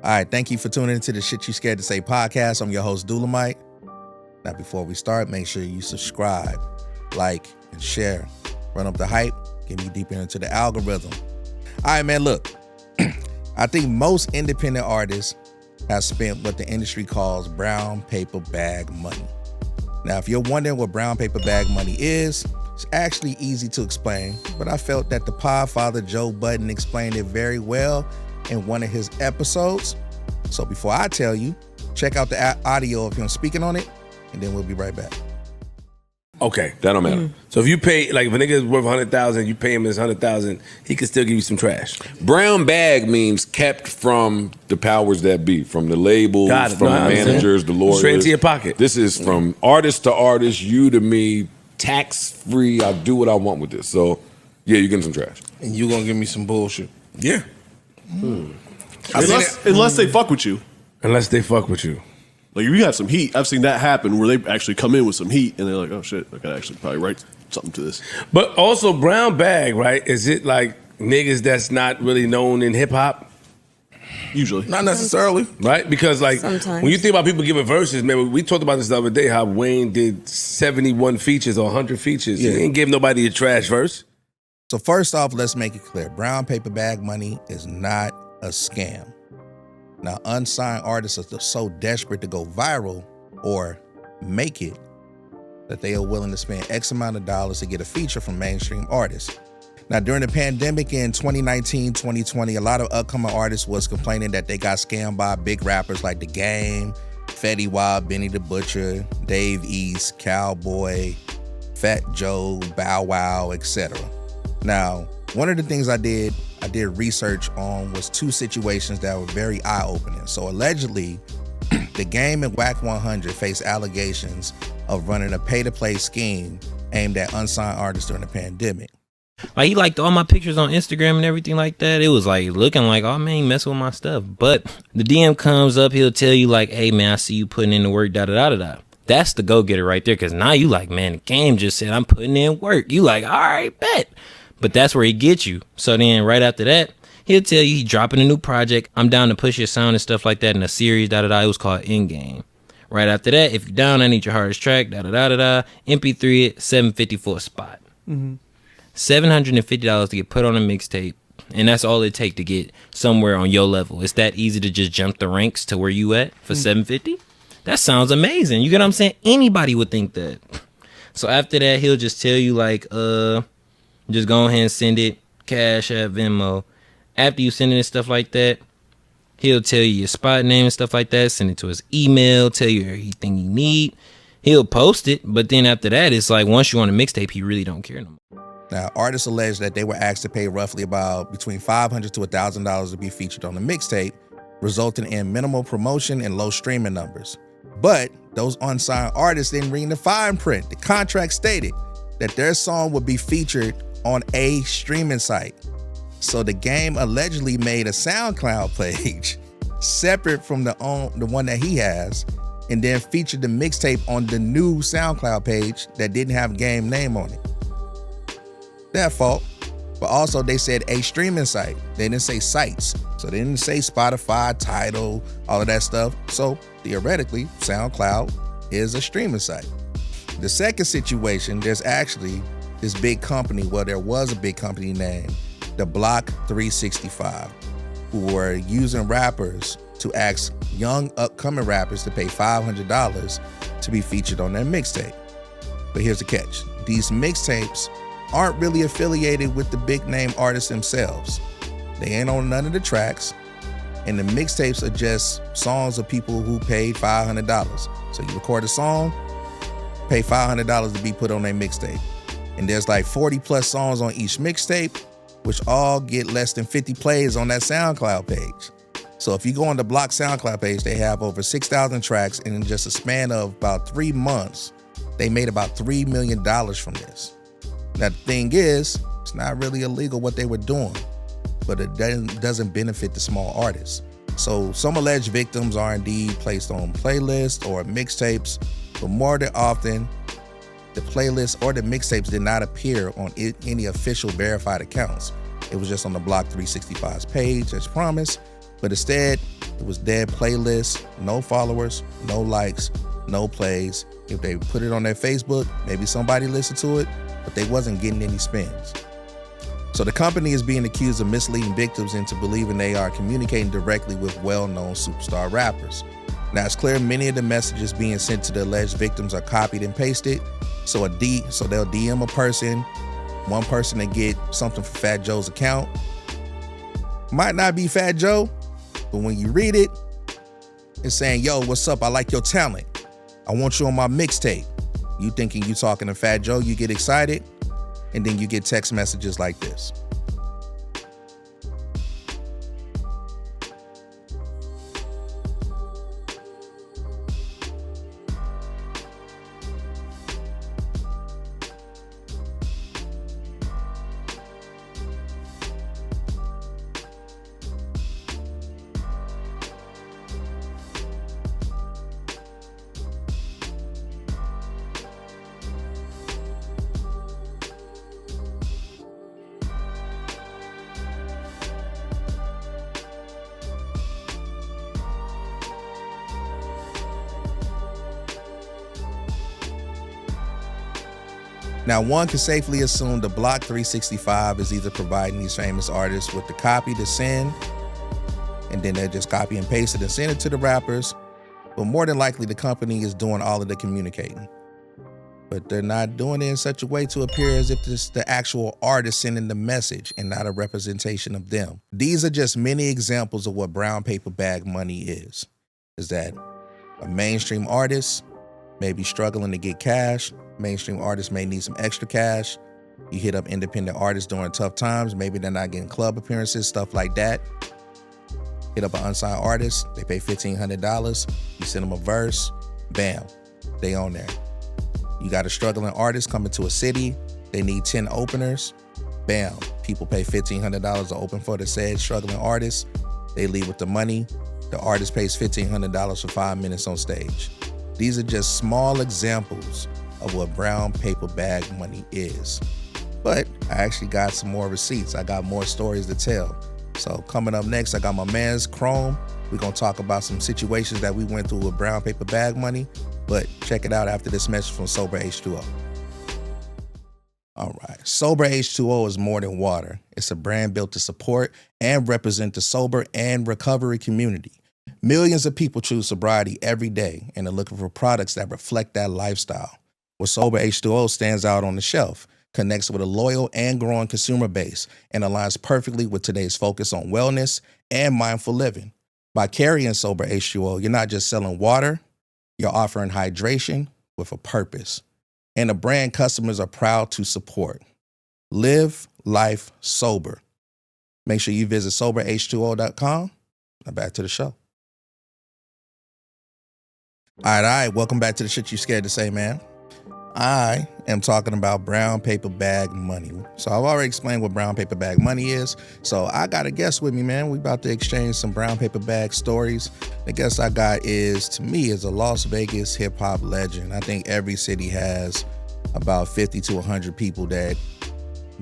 All right, thank you for tuning into the Shit You Scared to Say podcast. I'm your host, Dula-Mite. Now, before we start, make sure you subscribe, like, and share. Run up the hype, get me deeper into the algorithm. All right, man, look. I think most independent artists have spent what the industry calls brown paper bag money. Now, if you're wondering what brown paper bag money is, it's actually easy to explain, but I felt that the podfather Joe Budden explained it very well in one of his episodes. So before I tell you, check out the audio of him speaking on it, and then we'll be right back. Okay, that don't matter. So if you pay, like if a nigga is worth $100,000, you pay him his $100,000, he can still give you some trash. Brown bag means kept from the powers that be, from the labels, from the managers, the lawyers. Straight into your pocket. This is from artist to artist, you to me, tax-free. I'll do what I want with this. So, yeah, you're getting some trash. And you gonna give me some bullshit. Yeah. Unless they fuck with you. Unless they fuck with you. Like, if you have some heat, I've seen that happen where they actually come in with some heat and they're like, oh shit, I could actually probably write something to this. But also, brown bag, right? Is it like niggas that's not really known in hip hop? Usually. Not necessarily. Right? Because, like, Sometimes. when you think about people giving verses, man, we talked about this the other day, how Wayne did 71 features or 100 features. Yeah. He ain't give nobody a trash verse. So first off, let's make it clear. Brown paper bag money is not a scam. Now, unsigned artists are so desperate to go viral or make it that they are willing to spend X amount of dollars to get a feature from mainstream artists. Now, during the pandemic in 2019, 2020, a lot of upcoming artists was complaining that they got scammed by big rappers like The Game, Fetty Wap, Benny the Butcher, Dave East, Cowboy, Fat Joe, Bow Wow, etc. Now, one of the things I did research on was two situations that were very eye-opening. So allegedly, The Game and Whack 100 faced allegations of running a pay-to-play scheme aimed at unsigned artists during the pandemic. Like, he liked all my pictures on Instagram and everything like that. It was like looking like, oh man, he messing with my stuff. But the DM comes up, he'll tell you like, hey man, I see you putting in the work, da-da-da-da-da. That's the go-getter right there. Cause now you like, man, the game just said I'm putting in work. You like, all right, bet. But that's where he gets you. So then right after that, he'll tell you he dropping a new project. I'm down to push your sound and stuff like that in a series, da-da-da. It was called In-Game. Right after that, if you're down, I need your hardest track, da-da-da-da-da. MP3 it, $750 for a spot. $750 to get put on a mixtape. And that's all it take to get somewhere on your level. It's that easy to just jump the ranks to where you at for $750? That sounds amazing. You get what I'm saying? Anybody would think that. So after that, he'll just tell you like, just go ahead and send it, Cash App, Venmo. After you send it and stuff like that, he'll tell you your spot name and stuff like that. Send it to his email, tell you everything you need. He'll post it, but then after that, it's like once you're on a mixtape, he really don't care no more. Now, artists allege that they were asked to pay roughly about between $500 to $1,000 to be featured on the mixtape, resulting in minimal promotion and low streaming numbers. But those unsigned artists didn't read the fine print. The contract stated that their song would be featured on a streaming site. So The Game allegedly made a SoundCloud page separate from the one that he has, and then featured the mixtape on the new SoundCloud page that didn't have Game name on it. Their fault. But also they said a streaming site. They didn't say sites. So they didn't say Spotify, Tidal, all of that stuff. So theoretically, SoundCloud is a streaming site. The second situation, there's actually this big company, well, there was a big company named the Block 365, who were using rappers to ask young upcoming rappers to pay $500 to be featured on their mixtape. But here's the catch. These mixtapes aren't really affiliated with the big name artists themselves. They ain't on none of the tracks, and the mixtapes are just songs of people who paid $500. So you record a song, pay $500 to be put on their mixtape. And there's like 40 plus songs on each mixtape, which all get less than 50 plays on that SoundCloud page. So if you go on the Block SoundCloud page, they have over 6,000 tracks, and in just a span of about 3 months, they made about $3 million from this. Now, the thing is, it's not really illegal what they were doing, but it doesn't benefit the small artists. So some alleged victims are indeed placed on playlists or mixtapes, but more than often, the playlists or the mixtapes did not appear on any official verified accounts. It was just on the Block 365's page as promised, but instead, It was dead playlists, no followers, no likes, no plays. If they put it on their Facebook, maybe somebody listened to it, but they wasn't getting any spins. So the company is being accused of misleading victims into believing they are communicating directly with well-known superstar rappers. Now it's clear many of the messages being sent to the alleged victims are copied and pasted. So they'll DM a person, one person to get something from Fat Joe's account. Might not be Fat Joe, but when you read it, it's saying, yo, what's up? I like your talent. I want you on my mixtape. You thinking you talking to Fat Joe, you get excited, and then you get text messages like this. Now, one can safely assume the Block 365 is either providing these famous artists with the copy to send, and then they just copy and paste it and send it to the rappers. But more than likely, the company is doing all of the communicating. But they're not doing it in such a way to appear as if it's the actual artist sending the message and not a representation of them. These are just many examples of what brown paper bag money is that a mainstream artist may be struggling to get cash. Mainstream artists may need some extra cash. You hit up independent artists during tough times. Maybe they're not getting club appearances, stuff like that. Hit up an unsigned artist. They pay $1,500. You send them a verse. Bam. They on there. You got a struggling artist coming to a city. They need 10 openers. Bam. People pay $1,500 to open for the said struggling artist. They leave with the money. The artist pays $1,500 for 5 minutes on stage. These are just small examples of what brown paper bag money is. But I actually got some more receipts. I got more stories to tell. So coming up next, I got my man's Chrome. We're gonna talk about some situations that we went through with brown paper bag money, but check it out after this message from Sober H2O. All right, Sober H2O is more than water. It's a brand built to support and represent the sober and recovery community. Millions of people choose sobriety every day and are looking for products that reflect that lifestyle. Where Sober H2O stands out on the shelf, connects with a loyal and growing consumer base, and aligns perfectly with today's focus on wellness and mindful living. By carrying Sober H2O, you're not just selling water, you're offering hydration with a purpose, and a brand customers are proud to support. Live life sober. Make sure you visit soberh2o.com. Now back to the show. All right. Welcome back to the shit you scared to say, man. I am talking about brown paper bag money. So I've already explained what brown paper bag money is. So I got a guest with me, man. We about to exchange some brown paper bag stories. The guest I got is a Las Vegas hip hop legend. I think every city has about 50 to 100 people that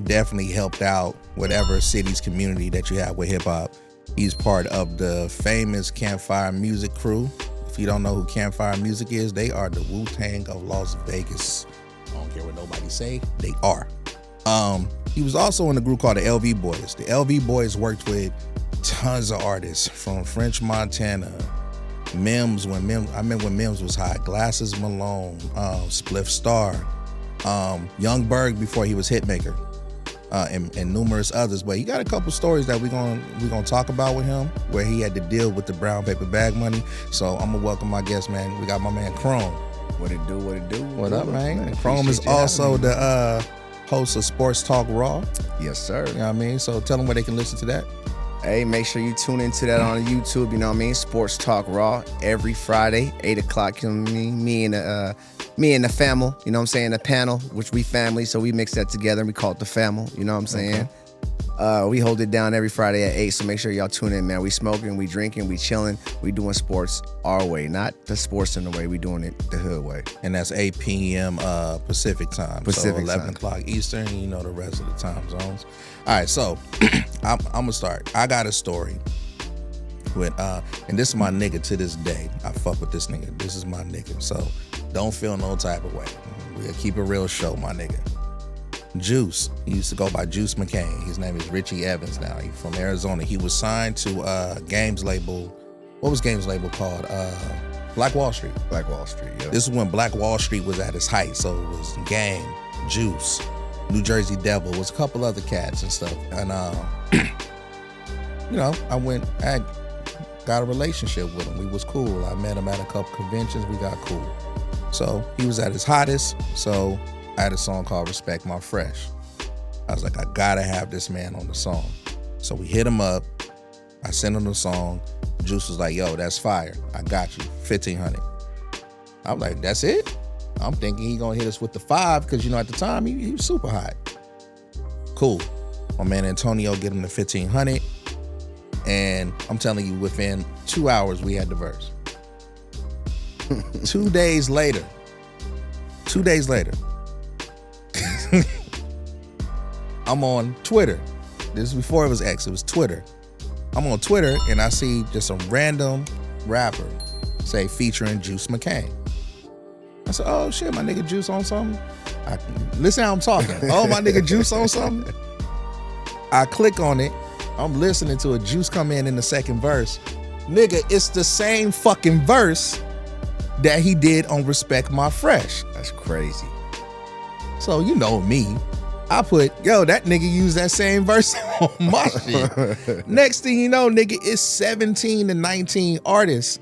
definitely helped out whatever city's community that you have with hip hop. He's part of the famous Campfire Music crew. If you don't know who Campfire Music is, they are the Wu-Tang of Las Vegas. I don't care what nobody say, they are. He was also in a group called the LV Boys. The LV Boys worked with tons of artists from French Montana, Mims, I remember when Mims was hot, Glasses Malone, Spliff Star, Young Berg before he was Hitmaker, and numerous others. But he got a couple stories that we're gonna talk about with him, where he had to deal with the brown paper bag money. So I'm gonna welcome my guest, man. We got my man Chrome. What it do? What up, man? Chrome is also the host of Sports Talk Raw. Yes, sir. You know what I mean? So tell them where they can listen to that. Hey, make sure you tune into that on YouTube. You know what I mean? Sports Talk Raw every Friday, 8 o'clock. You know what I mean? Me and the family. You know what I'm saying? The panel, which we family, so we mix that together and we call it the family. You know what I'm saying? Okay. We hold it down every Friday at 8, so make sure y'all tune in, man. We smoking, we drinking, we chilling, we doing sports our way, not the sports in the way, we doing it the hood way. And that's 8 p.m. Pacific time. Pacific so 11 time. o'clock Eastern, you know the rest of the time zones. All right, so I'm going to start. I got a story. and this is my nigga to this day. I fuck with this nigga. This is my nigga. So don't feel no type of way. We'll keep a real show, my nigga. Juice. He used to go by Juice McCain. His name is Richie Evans now. He's from Arizona. He was signed to Games label. What was Games label called? Black Wall Street. Black Wall Street, yeah. This is when Black Wall Street was at its height. So it was Game, Juice, New Jersey Devil, was a couple other cats and stuff. And you know, I got a relationship with him. We was cool. I met him at a couple conventions. We got cool. So he was at his hottest. So I had a song called Respect My Fresh. I was like, I gotta have this man on the song. So we hit him up. I sent him the song. Juice was like, yo, that's fire. I got you. 1,500. I was like, that's it? I'm thinking he gonna hit us with the 5 because, you know, at the time, he was super hot. Cool. My man Antonio get him the 1,500. And I'm telling you, within 2 hours, we had the verse. 2 days later, I'm on Twitter. This is before it was X, it was Twitter. I'm on Twitter and I see just some random rapper say featuring Juice McCain. I said, oh shit, my nigga Juice on something? Listen how I'm talking. Oh, my nigga Juice on something? I click on it. I'm listening to a Juice come in the second verse. Nigga, it's the same fucking verse that he did on Respect My Fresh. That's crazy. So you know me. I put, yo, that nigga used that same verse on my shit. Next thing you know, nigga, it's 17 to 19 artists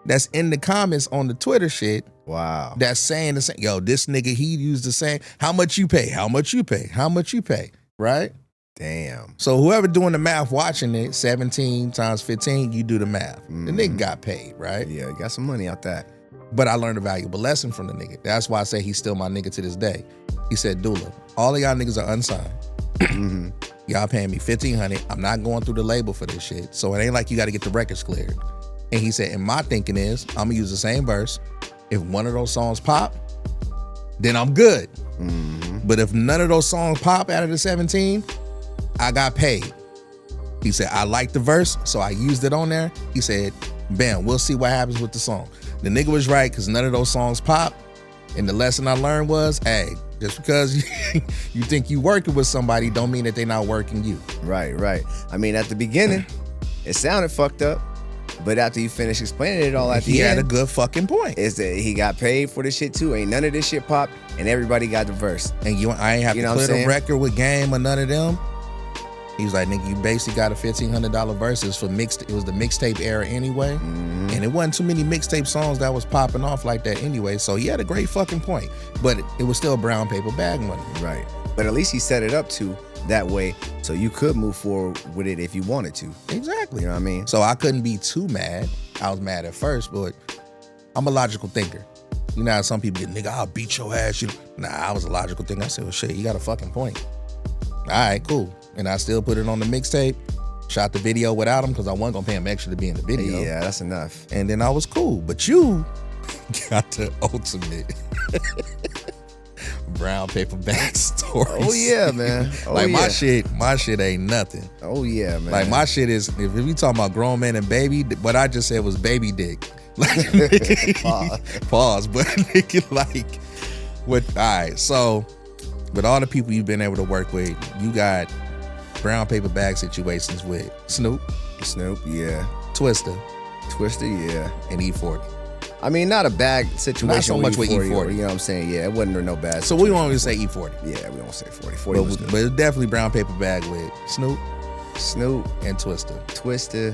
that's in the comments on the Twitter shit. Wow. That's saying the same. Yo, this nigga, he used the same. How much you pay? How much you pay? How much you pay? Right? Damn. So whoever doing the math watching it, 17 times 15, you do the math. The nigga got paid, right? Yeah, got some money out that. But I learned a valuable lesson from the nigga. That's why I say he's still my nigga to this day. He said, Dula, all of y'all niggas are unsigned. Y'all paying me $1,500. I'm not going through the label for this shit. So it ain't like you got to get the records cleared. And he said, and my thinking is, I'm going to use the same verse. If one of those songs pop, then I'm good. But if none of those songs pop out of the 17, I got paid. He said, I like the verse, so I used it on there. He said, bam, we'll see what happens with the song. The nigga was right, because none of those songs pop. And the lesson I learned was, hey, just because you think you working with somebody don't mean that they not working you. Right. I mean, at the beginning, it sounded fucked up. But after you finish explaining it all at the end, he had a good fucking point. Is that he got paid for this shit too? Ain't none of this shit popped, and everybody got the verse. And I ain't have to clear the record with Game or none of them. He was like, nigga, you basically got a $1,500 verses for mixed. It was the mixtape era anyway. And it wasn't too many mixtape songs that was popping off like that anyway. So he had a great fucking point. But it was still brown paper bag money. Right. But at least he set it up to that way so you could move forward with it if you wanted to. Exactly. You know what I mean? So I couldn't be too mad. I was mad at first, but I'm a logical thinker. You know how some people get, nigga, I'll beat your ass. Nah, I was a logical thinker. I said, well, shit, you got a fucking point. All right, cool. And I still put it on the mixtape, shot the video without him because I wasn't gonna pay him extra to be in the video. Yeah, that's enough. And then I was cool. But you got the ultimate brown paper bag stories. Oh yeah, man. My shit ain't nothing. Oh yeah, man. Like my shit is, if we talking about grown men and baby, what I just said was baby dick. Like pause. But nigga, like with, all right, so with all the people you've been able to work with, you got brown paper bag situations with Snoop, yeah. Twister, yeah. and E40. I mean, not a bag situation. Not so much with E40. You know what I'm saying? Yeah, it wasn't no bad So we won't even say E40. Yeah, we don't say 40. 40 was good. But it's definitely brown paper bag with Snoop, and Twister.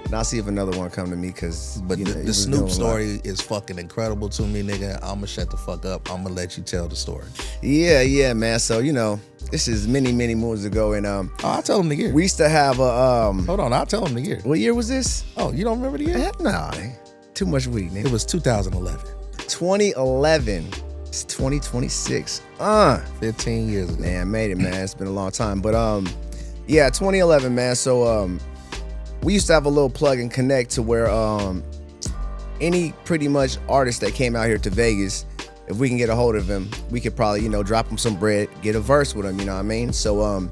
And I'll see if another one come to me because. But the Snoop story is fucking incredible to me, nigga. I'ma shut the fuck up. I'ma let you tell the story. Yeah, man. So this is many moons ago, and I'll tell him the year. We used to have a Hold on, I'll tell him the year. What year was this? Oh, you don't remember the year? Nah, too much weed, nigga. It was 2011. 2011. It's 2026. 15 years ago. Man, made it, man. It's been a long time, but yeah, 2011, man. So we used to have a little plug and connect to where any pretty much artist that came out here to Vegas, if we can get a hold of him, we could probably, drop him some bread, get a verse with him, you know what I mean? So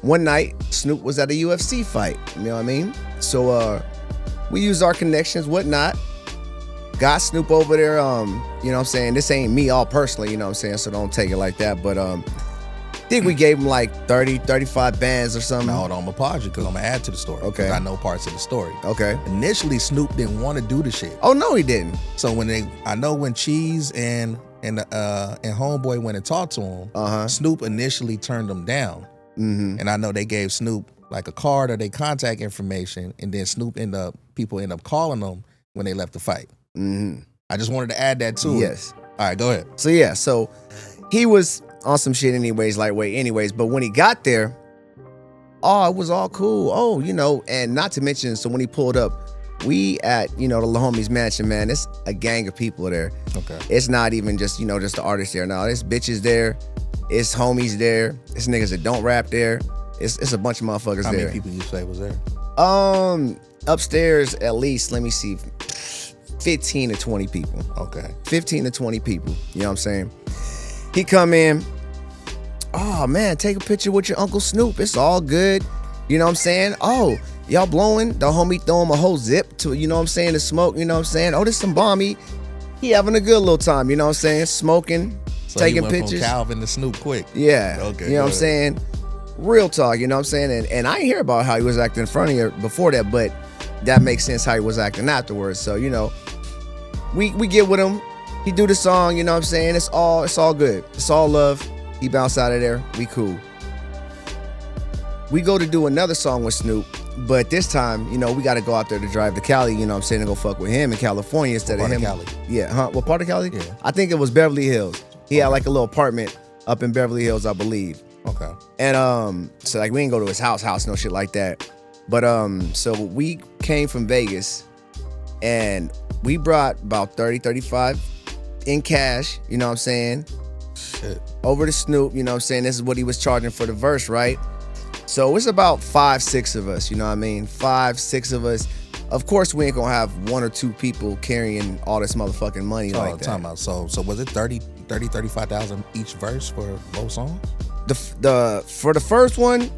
one night, Snoop was at a UFC fight. You know what I mean? So we used our connections, whatnot. Got Snoop over there. You know what I'm saying? This ain't me all personally, you know what I'm saying? So don't take it like that. But I think we gave him like 30, 35 bands or something. Now, hold on, I'm gonna pause you because I'm gonna add to the story. Okay. 'Cause I know parts of the story. Okay. Initially, Snoop didn't want to do the shit. Oh no, he didn't. So I know when Cheese and Homeboy went and talked to him, Snoop initially turned them down. And I know they gave Snoop like a card or their contact information, and then people end up calling them when they left the fight. I just wanted to add that too. Yes. All right, go ahead. So he was on some shit anyways, lightweight anyways. But when he got there, it was all cool. Oh, and not to mention, so when he pulled up, we at, the homies mansion, man, it's a gang of people there. Okay. It's not even just, just the artists there. No, there's bitches there. It's homies there. It's niggas that don't rap there. It's a bunch of motherfuckers How there. many people you say was there? Upstairs, at least, let me see, 15 to 20 people. Okay. 15 to 20 people. You know what I'm saying? He come in. Oh, man, take a picture with your Uncle Snoop. It's all good. You know what I'm saying? Oh, y'all blowing? The homie throw him a whole zip to, you know what I'm saying, to smoke. You know what I'm saying? Oh, this some bomby. He having a good little time. You know what I'm saying? Smoking, So taking he went pictures. From Calvin to Snoop quick. Yeah. Okay. You know what I'm saying? Real talk, you know what I'm saying? And I ain't hear about how he was acting in front of you before that, but that makes sense how he was acting afterwards. So, we get with him. He do the song, you know what I'm saying? It's all good. It's all love. He bounced out of there. We cool. We go to do another song with Snoop, but this time, we got to go out there to drive to Cali, you know what I'm saying, and go fuck with him in California instead of him. Cali? Yeah, huh? What part of Cali? Yeah. I think it was Beverly Hills. He had like a little apartment up in Beverly Hills, I believe. Okay. And so like we didn't go to his house, no shit like that. But so we came from Vegas and we brought about 30, 35 in cash, you know what I'm saying? Shit. Over to Snoop, you know what I'm saying? This is what he was charging for the verse, right? So it's about 5, 6 of us, you know what I mean? 5, 6 of us. Of course, we ain't gonna have 1 or 2 people carrying all this motherfucking money like that. Time out. So was it 35,000 each verse for both songs? For the first one,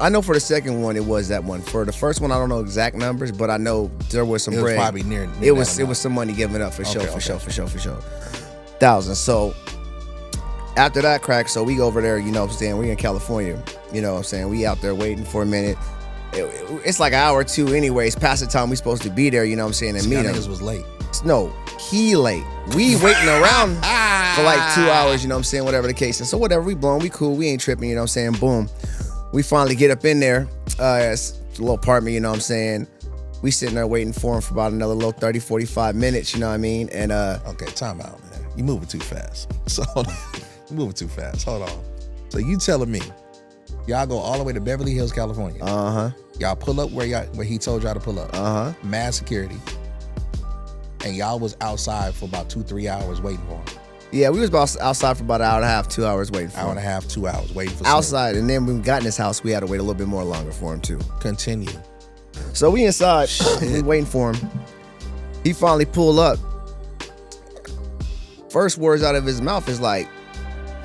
I know for the second one it was that one. For the first one, I don't know exact numbers, but I know there was some It was bread. probably near It was that amount. some money given up for Okay, sure, okay. for sure. Thousands. So after that crack, so we go over there, you know what I'm saying? We in California, you know what I'm saying? We out there waiting for a minute. It's like an hour or two anyways, past the time we supposed to be there, you know what I'm saying, and meet him. Niggas was late. No, he late. We waiting around for like 2 hours, you know what I'm saying, whatever the case is. So whatever, we blown, we cool, we ain't tripping, you know what I'm saying, boom. We finally get up in there, it's a little apartment, you know what I'm saying. We sitting there waiting for him for about another little 30, 45 minutes, you know what I mean, and Okay, time out, man. You moving too fast. So you moving too fast. Hold on. So you telling me y'all go all the way to Beverly Hills, California. Y'all pull up where he told y'all to pull up. Mass security. And y'all was outside for about 2-3 hours waiting for him. Yeah, we was about outside for about an hour and a half, 2 hours waiting for him. Hour and a half, 2 hours waiting for outside, and then when we got in his house, we had to wait a little bit more longer for him too. Continue. So we inside, we waiting for him. He finally pulled up. First words out of his mouth is like,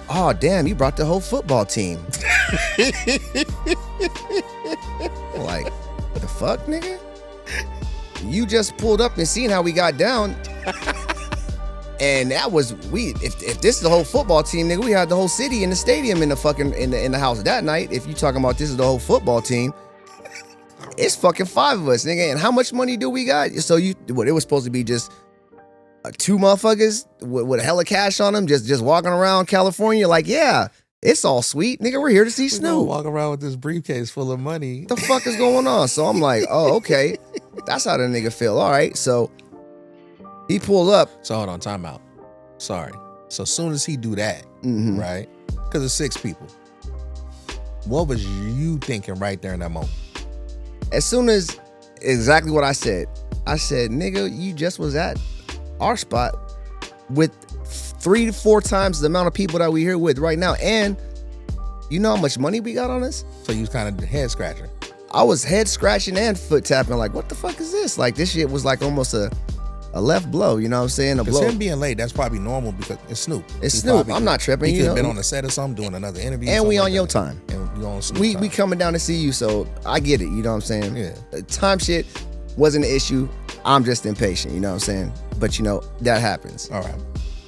"Oh damn, you brought the whole football team." Like, what the fuck, nigga? You just pulled up and seen how we got down. And that was if this is the whole football team, nigga, we had the whole city in the stadium in the fucking in the house that night. If you talking about this is the whole football team, it's fucking 5 of us, nigga. And how much money do we got? So it was supposed to be just 2 motherfuckers with hella cash on them, just walking around California, like, yeah, it's all sweet, nigga. We're here to see Snoop. Walk around with this briefcase full of money. What the fuck is going on? So I'm like, oh, okay, that's how the nigga feel. All right, so he pulled up. So hold on, time out. Sorry. So as soon as he do that, right? Because it's 6 people. What was you thinking right there in that moment? As soon as exactly what I said, nigga, you just was at our spot with 3 to 4 times the amount of people that we here with right now. And you know how much money we got on us? So you was kind of head scratching. I was head scratching and foot tapping, like, what the fuck is this? Like, this shit was like almost a a left blow. You know what I'm saying? A Because blow. him being late, that's probably normal because it's Snoop. It's He Snoop. probably I'm not tripping, He you could have know. been on the set or something, doing another interview. And we something on like your that. time. And we on Snoop We time. coming down to see you, so I get it. You know what I'm saying? Yeah. Time shit wasn't an issue. I'm just impatient. You know what I'm saying? But you know that happens. All right.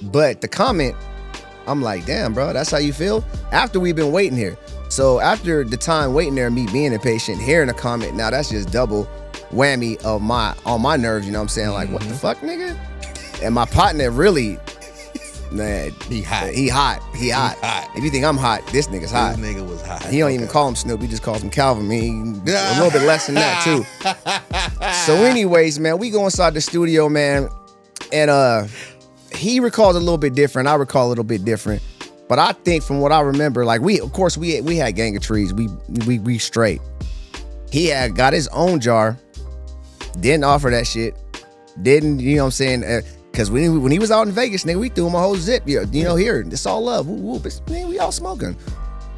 But the comment, I'm like, damn, bro, that's how you feel? After we've been waiting here. So after the time waiting there, me being impatient, hearing a comment, now that's just double whammy of on my nerves, you know what I'm saying? Like, what the fuck, nigga? And my partner really, man, He hot. He hot. hot. If you think I'm hot, this nigga's hot. This nigga was hot. He don't even call him Snoop. He just calls him Calvin. A little bit less than that too. So, anyways, man, we go inside the studio, man, and he recalls a little bit different. I recall a little bit different. But I think from what I remember, like we had Gang of Trees. We straight. He had got his own jar. Didn't offer that shit. Didn't, you know what I'm saying? Because when he was out in Vegas, nigga, we threw him a whole zip. You know, here, it's all love. Woo, woo, but, man, we all smoking.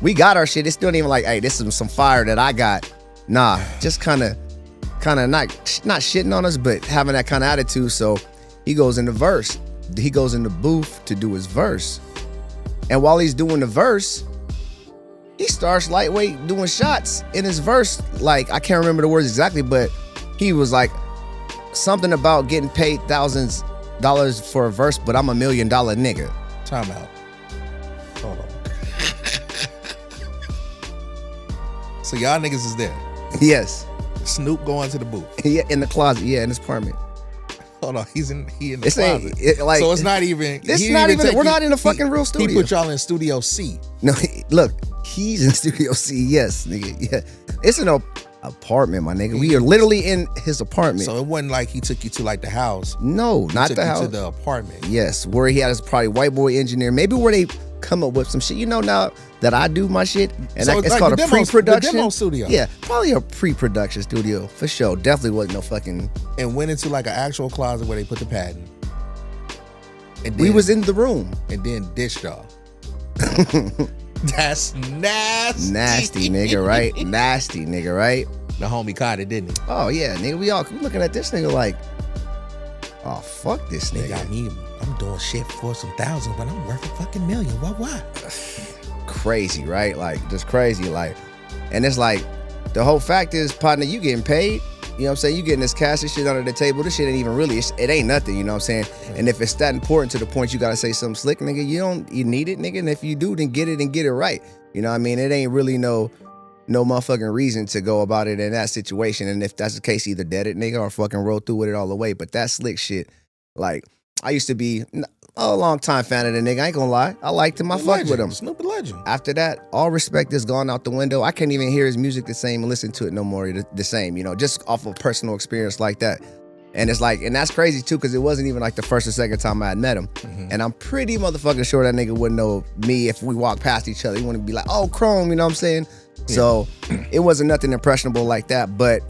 We got our shit. It's still even like, hey, this is some fire that I got. Nah, just kind of not shitting on us, but having that kind of attitude. So he goes in the verse. He goes in the booth to do his verse. And while he's doing the verse, he starts lightweight doing shots in his verse. Like, I can't remember the words exactly, but he was like something about getting paid thousands dollars for a verse, but I'm $1 million nigga. Time out. Hold on. So y'all niggas is there. Yes. Snoop going to the booth. Yeah, in the closet. Yeah, in his apartment. Hold on, he in the It's closet. So it's not even. This he not didn't even. take We're you- not in a fucking real studio. He put y'all in Studio C. No, look, he's in Studio C. Yes, nigga. Yeah, it's an apartment, my nigga. We are literally in his apartment. So it wasn't like he took you to like the house. No, He not took the you house. to the apartment. Yes, where he had his probably white boy engineer. Maybe where they come up with some shit. You know, now that I do my shit, and So it's it's like called the a demo- pre-production the demo studio. Yeah, probably a pre-production studio for sure. Definitely wasn't no fucking. And went into like an actual closet where they put the pad in. And We then- was in the room. and then dished y'all. That's nasty. Nasty nigga, right? Nasty nigga, right? The homie caught it, didn't he? Oh yeah, nigga. We all looking at this nigga like, oh fuck this They nigga. got me. I'm doing shit for some thousands, but I'm worth a fucking million. What? Crazy, right? Like just crazy, like, and it's like the whole fact is, partner, you getting paid. You know what I'm saying? You getting this cash and shit under the table. This shit ain't even really. It ain't nothing. You know what I'm saying? And if it's that important to the point you gotta say something slick, nigga, you need it, nigga. And if you do, then get it and get it right. You know what I mean? It ain't really no motherfucking reason to go about it in that situation. And if that's the case, either dead it, nigga, or fucking roll through with it all the way. But that slick shit, like, I used to be a long time fan of the nigga. I ain't gonna lie. I liked him. I fucked with him. Snoop a legend. After that, all respect is gone out the window. I can't even hear his music the same and listen to it no more the same, you know, just off of personal experience like that. And it's like, and that's crazy too, because it wasn't even like the first or second time I had met him. And I'm pretty motherfucking sure that nigga wouldn't know me if we walked past each other. He wouldn't be like, oh, Chrome, you know what I'm saying? So it wasn't nothing impressionable like that. But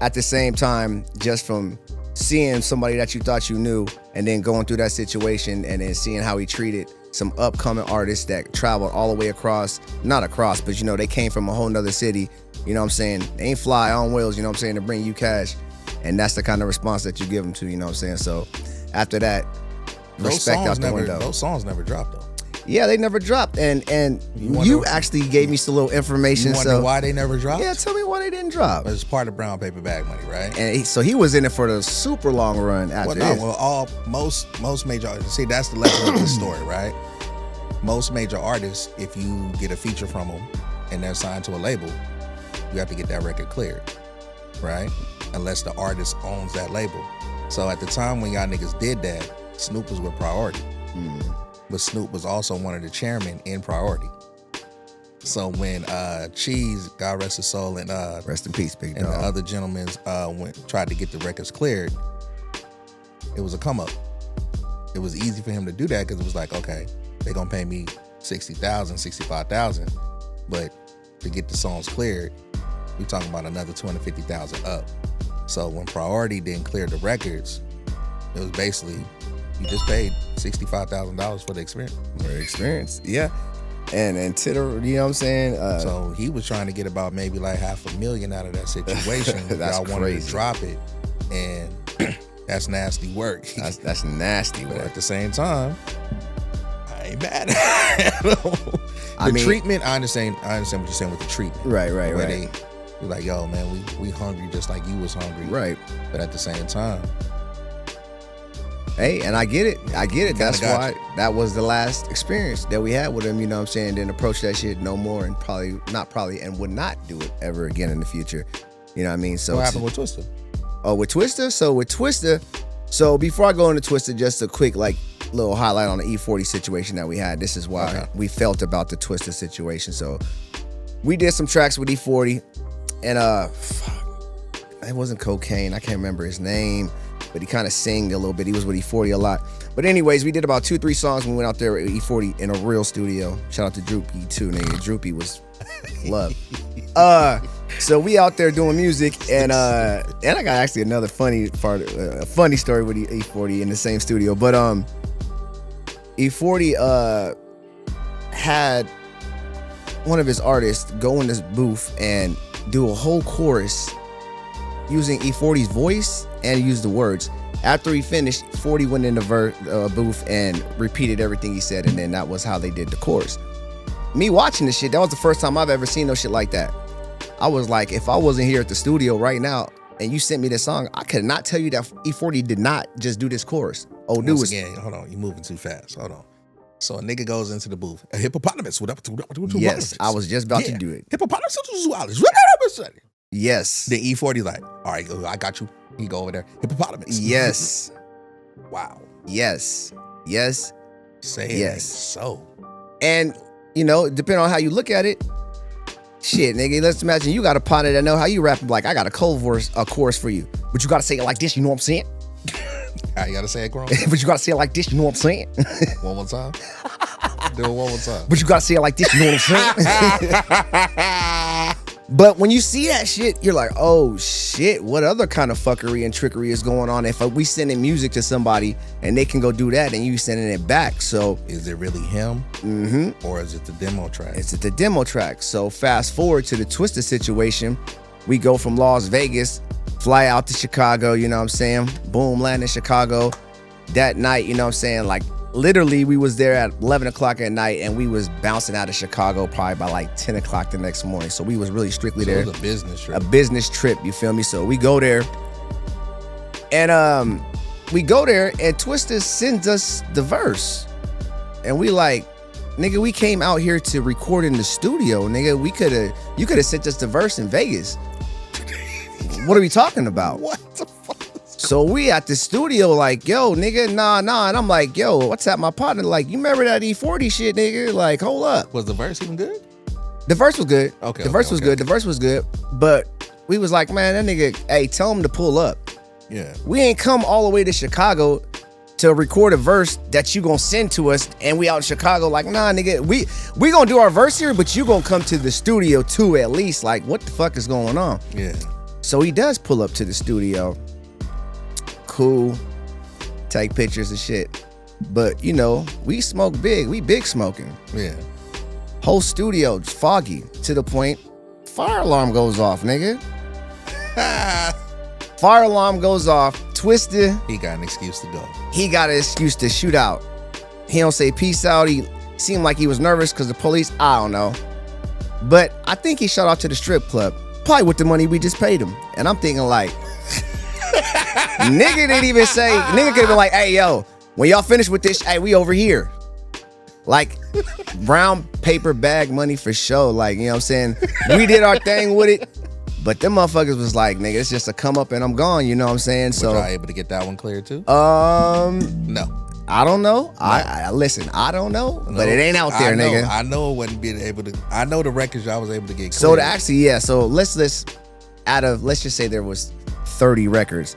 at the same time, just from seeing somebody that you thought you knew and then going through that situation and then seeing how he treated some upcoming artists that traveled all the way across, not across, but you know, they came from a whole nother city, you know what I'm saying? They ain't fly on wheels, you know what I'm saying, to bring you cash. And that's the kind of response that you give them to, you know what I'm saying? So after that, respect out the window. Those songs never dropped though. Yeah, they never dropped. And wonder- you actually gave me some little information. You wonder So why they never dropped? yeah, tell me why they didn't drop. But it's part of brown paper bag money, right? And so he was in it for the super long run after this. Most major artists. See, that's the lesson of this story, right? Most major artists, if you get a feature from them and they're signed to a label, you have to get that record cleared, right? Unless the artist owns that label. So at the time when y'all niggas did that, Snoop was with Priority. But Snoop was also one of the chairmen in Priority. So when Cheese, God rest his soul, and Rest in peace, big and the dog. other gentlemen tried to get the records cleared, it was a come up. It was easy for him to do that because it was like, okay, they're gonna pay me $60,000, $65,000, but to get the songs cleared, we talking about another $250,000 up. So when Priority didn't clear the records, it was basically you just paid $65,000 for the experience. For experience, yeah. And to the, you know what I'm saying? So he was trying to get about maybe like $500,000 out of that situation. That's Y'all wanted crazy. to drop it, and That's nasty work. That's nasty But work. at the same time, I ain't mad at it. The treatment, I understand what you're saying with the treatment. Right. They're like, yo, man, we hungry just like you was hungry. Right. But at the same time, hey, and I get it. That's got why that was the last experience that we had with him, you know what I'm saying? Then approach that shit no more and and would not do it ever again in the future. You know what I mean? So what happened with Twister? Oh, with Twister? So before I go into Twister, just a quick little highlight on the E40 situation that we had. This is why we felt about the Twister situation. So we did some tracks with E40 and it wasn't Cocaine. I can't remember his name, but he kind of sang a little bit. He was with E40 a lot. But anyways, we did about 2-3 songs when we went out there with E40 in a real studio. Shout out to Droopy too, nigga. Droopy was love. So we out there doing music, and I got actually another funny part, a funny story with E40 in the same studio. But E40 had one of his artists go in this booth and do a whole chorus using E40's voice and use the words. After he finished, 40 went in the booth and repeated everything he said, and then that was how they did the chorus. Me watching this shit, that was the first time I've ever seen no shit like that. I was like, if I wasn't here at the studio right now and you sent me this song, I could not tell you that E40 did not just do this chorus. Oh, dude, Once again, hold on, you're moving too fast. Hold on. So a nigga goes into the booth. A hippopotamus. Yes, I was just about to do it. Hippopotamus. Yes. Then E40 like, all right, I got you. He go over there. Hippopotamus. Yes. Wow. Yes. Say Yes. it so. And, depending on how you look at it, shit, nigga, let's imagine you got a partner that know how you rap. Like, I got a chorus for you. But you got to say it like this, you know what I'm saying? How you got to say it, Grom? But you got to say it like this, you know what I'm saying? One more time. Do it one more time. But you got to say it like this, you know what I'm saying? But when you see that shit, you're like, oh shit, what other kind of fuckery and trickery is going on if we sending music to somebody and they can go do that and you sending it back? So is it really him? Mm-hmm. Or is it the demo track? It's the demo track. So fast forward to the Twister situation. We go from Las Vegas, fly out to Chicago, you know what I'm saying? Boom, land in Chicago. That night, you know what I'm saying? Like literally we was there at 11 o'clock at night and we was bouncing out of Chicago probably by like 10 o'clock the next morning. So we was really strictly there. It was a business trip. A business trip, you feel me? So we go there and we go there and Twister sends us the verse. And we like, nigga, we came out here to record in the studio, nigga. You could have sent us the verse in Vegas. What are we talking about? What the fuck? So we at the studio like, yo, nigga, nah. And I'm like, yo, what's at my partner? Like, you remember that E40 shit, nigga? Like, hold up. Was the verse even good? The verse was good. Okay. The verse was good. The verse was good. But we was like, man, that nigga, hey, tell him to pull up. Yeah. We ain't come all the way to Chicago to record a verse that you gonna send to us and we out in Chicago like, nah, nigga, we gonna do our verse here, but you gonna come to the studio too at least. Like, what the fuck is going on? Yeah. So he does pull up to the studio. Cool. Take pictures and shit. But, we smoke big. We big smoking. Yeah. Whole studio foggy to the point fire alarm goes off, nigga. Fire alarm goes off. Twisted. He got an excuse to go. He got an excuse to shoot out. He don't say peace out. He seemed like he was nervous because the police, I don't know. But I think he shot out to the strip club. Probably with the money we just paid him. And I'm thinking like, nigga didn't even say, nigga could have been like, hey, yo, when y'all finish with this, hey, we over here. Like, brown paper bag money for sure. Like, you know what I'm saying? We did our thing with it. But them motherfuckers was like, nigga, it's just a come up and I'm gone. You know what I'm saying? Was y'all able to get that one cleared too? No. I don't know. I listen, I don't know. But it ain't out there, nigga. I know it wasn't being able to. I know the records y'all was able to get cleared. So so let's just say there was 30 records.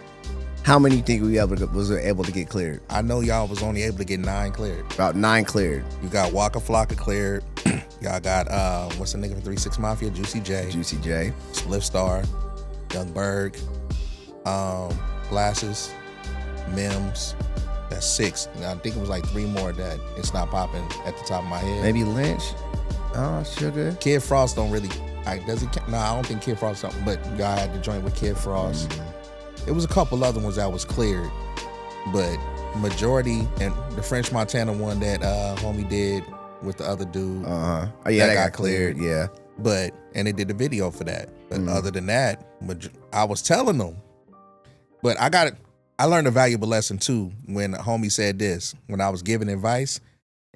How many you think was able to get cleared? I know y'all was only able to get 9 cleared. About 9 cleared. You got Waka Flocka cleared. Y'all got what's the nigga from 3-6 Mafia? Juicy J. Spliff Star, Young Berg, Glasses, Mims. That's 6. And I think it was like 3 more that it's not popping at the top of my head. Maybe Lynch. Oh, Sugar. Kid Frost don't really. Does he? Nah, I don't think Kid Frost. But y'all had to join with Kid Frost. It was a couple other ones that was cleared, but majority, and the French Montana one that homie did with the other dude. Oh yeah, that got cleared. Yeah. But and they did the video for that. But other than that, I was telling them. But I learned a valuable lesson too when a homie said this, when I was giving advice,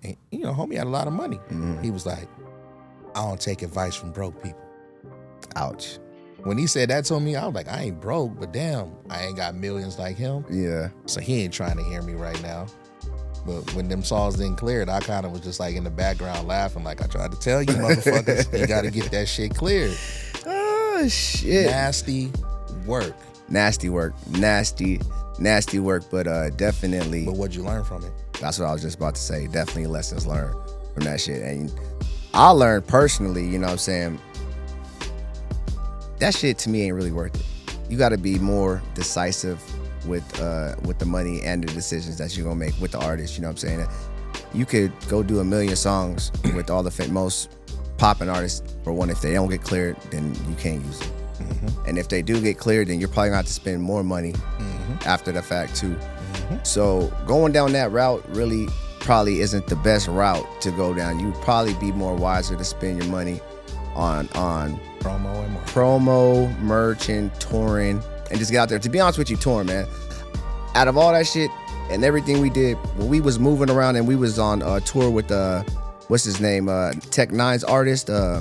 and homie had a lot of money. He was like, I don't take advice from broke people. Ouch. When he said that to me, I was like, I ain't broke, but damn, I ain't got millions like him. Yeah. So he ain't trying to hear me right now. But when them songs didn't clear it, I kind of was just like in the background laughing, like I tried to tell you motherfuckers, you got to get that shit cleared. Oh, shit. Nasty work. Nasty work. Nasty work, but definitely. But what'd you learn from it? That's what I was just about to say. Definitely lessons learned from that shit. And I learned personally, you know what I'm saying, that shit to me ain't really worth it. You got to be more decisive with the money and the decisions that you're gonna make with the artist. You know what I'm saying? You could go do 1 million songs with all the most popping artists. For one, if they don't get cleared, then you can't use them. And if they do get cleared, then you're probably gonna have to spend more money after the fact too. So going down that route really probably isn't the best route to go down. You'd probably be more wiser to spend your money on promo, merch, and touring, and just get out there. To be honest with you, touring, man. Out of all that shit and everything we did, when we was moving around and we was on a tour with what's his name, Tech Nine's artist, I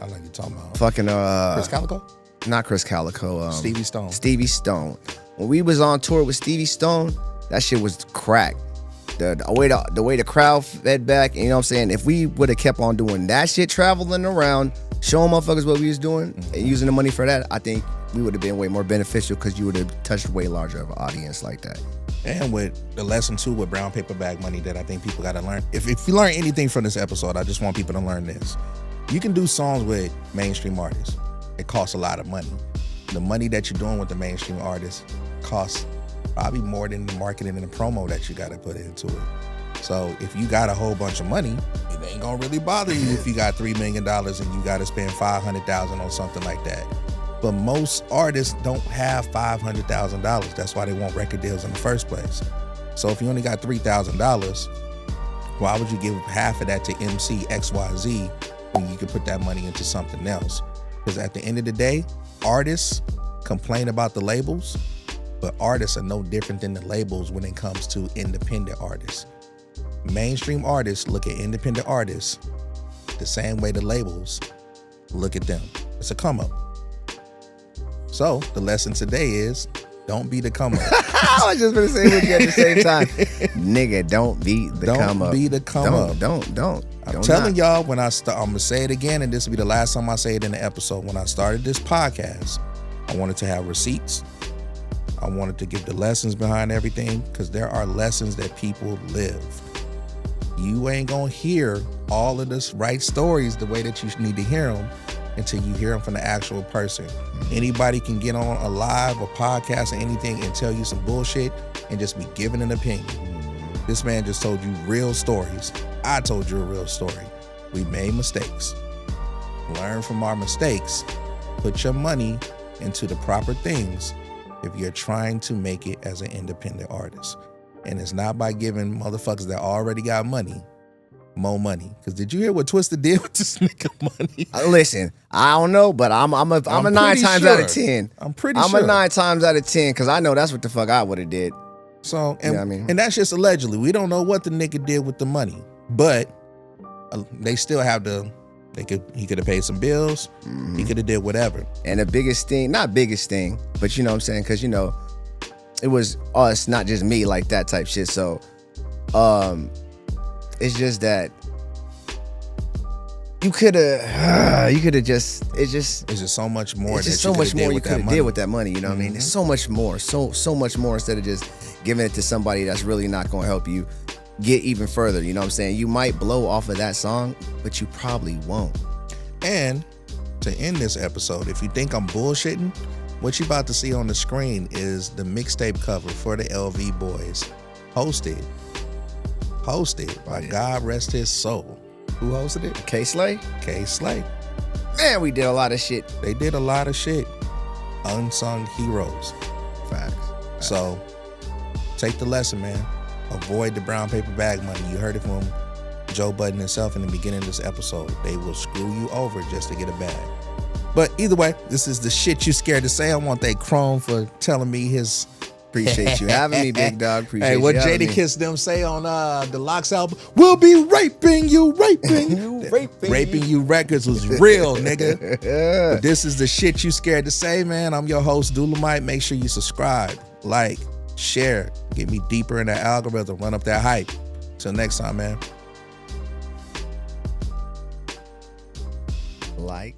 like you talking about fucking Chris Calico? Not Chris Calico, Stevie Stone. Stevie Stone. When we was on tour with Stevie Stone, that shit was crack. The way the crowd fed back, you know what I'm saying? If we would have kept on doing that shit, traveling around, showing motherfuckers what we was doing, and using the money for that, I think we would have been way more beneficial because you would have touched way larger of an audience like that. And with the lesson too with brown paper bag money that I think people got to learn. If you learn anything from this episode, I just want people to learn this. You can do songs with mainstream artists. It costs a lot of money. The money that you're doing with the mainstream artists costs probably more than the marketing and the promo that you got to put into it. So if you got a whole bunch of money, it ain't gonna really bother you if you got $3 million and you got to spend $500,000 on something like that. But most artists don't have $500,000. That's why they want record deals in the first place. So if you only got $3,000, why would you give half of that to MC XYZ when you could put that money into something else? Because at the end of the day, artists complain about the labels, but artists are no different than the labels when it comes to independent artists. Mainstream artists look at independent artists the same way the labels look at them. It's a come up. So the lesson today is don't be the come up. I was just gonna say what you at the same time. Nigga, don't be the come up. Don't be the come up. Don't. I'm telling y'all, when I'm gonna say it again, and this will be the last time I say it in the episode. When I started this podcast, I wanted to have receipts. I wanted to give the lessons behind everything, because there are lessons that people live. You ain't gonna hear all of this right stories the way that you need to hear them until you hear them from the actual person. Anybody can get on a live, a podcast, or anything and tell you some bullshit and just be giving an opinion. This man just told you real stories. I told you a real story. We made mistakes. Learn from our mistakes. Put your money into the proper things if you're trying to make it as an independent artist. And it's not by giving motherfuckers that already got money more money. Because did you hear what Twista did with this nigga money? Listen, I don't know, but I'm a 9 times out of 10. I'm pretty sure. I'm a 9 times out of 10 because I know that's what the fuck I would have did. So, and, you know what I mean? And that's just allegedly. We don't know what the nigga did with the money, but they still have he could have paid some bills. He could have did whatever. And the biggest thing, not biggest thing, but you know what I'm saying? Because, it was us, not just me, like that type shit. So, it's just that you could have just, it's just so much more. It's just so much more you could have did with that money. You know what I mean? There's so much more, so much more instead of just giving it to somebody that's really not going to help you get even further. You know what I'm saying? You might blow off of that song, but you probably won't. And to end this episode, if you think I'm bullshitting, what you about to see on the screen is the mixtape cover for the LV Boys, hosted by God rest his soul. Who hosted it? K-Slay? K-Slay. Man, we did a lot of shit. They did a lot of shit. Unsung heroes. Facts. So take the lesson, man. Avoid the brown paper bag money. You heard it from Joe Budden himself in the beginning of this episode. They will screw you over just to get a bag. But either way, this is the shit you scared to say. I want to thank Chrome for telling me his. Appreciate you having me, big dog. Appreciate Hey, what you having me. Jadakiss them say on the Locks album? We'll be raping you, raping you records was real, nigga. But this is the shit you scared to say, man. I'm your host, Dula-Mite. Make sure you subscribe, like, share, get me deeper in that algorithm, run up that hype. Till next time, man. Like.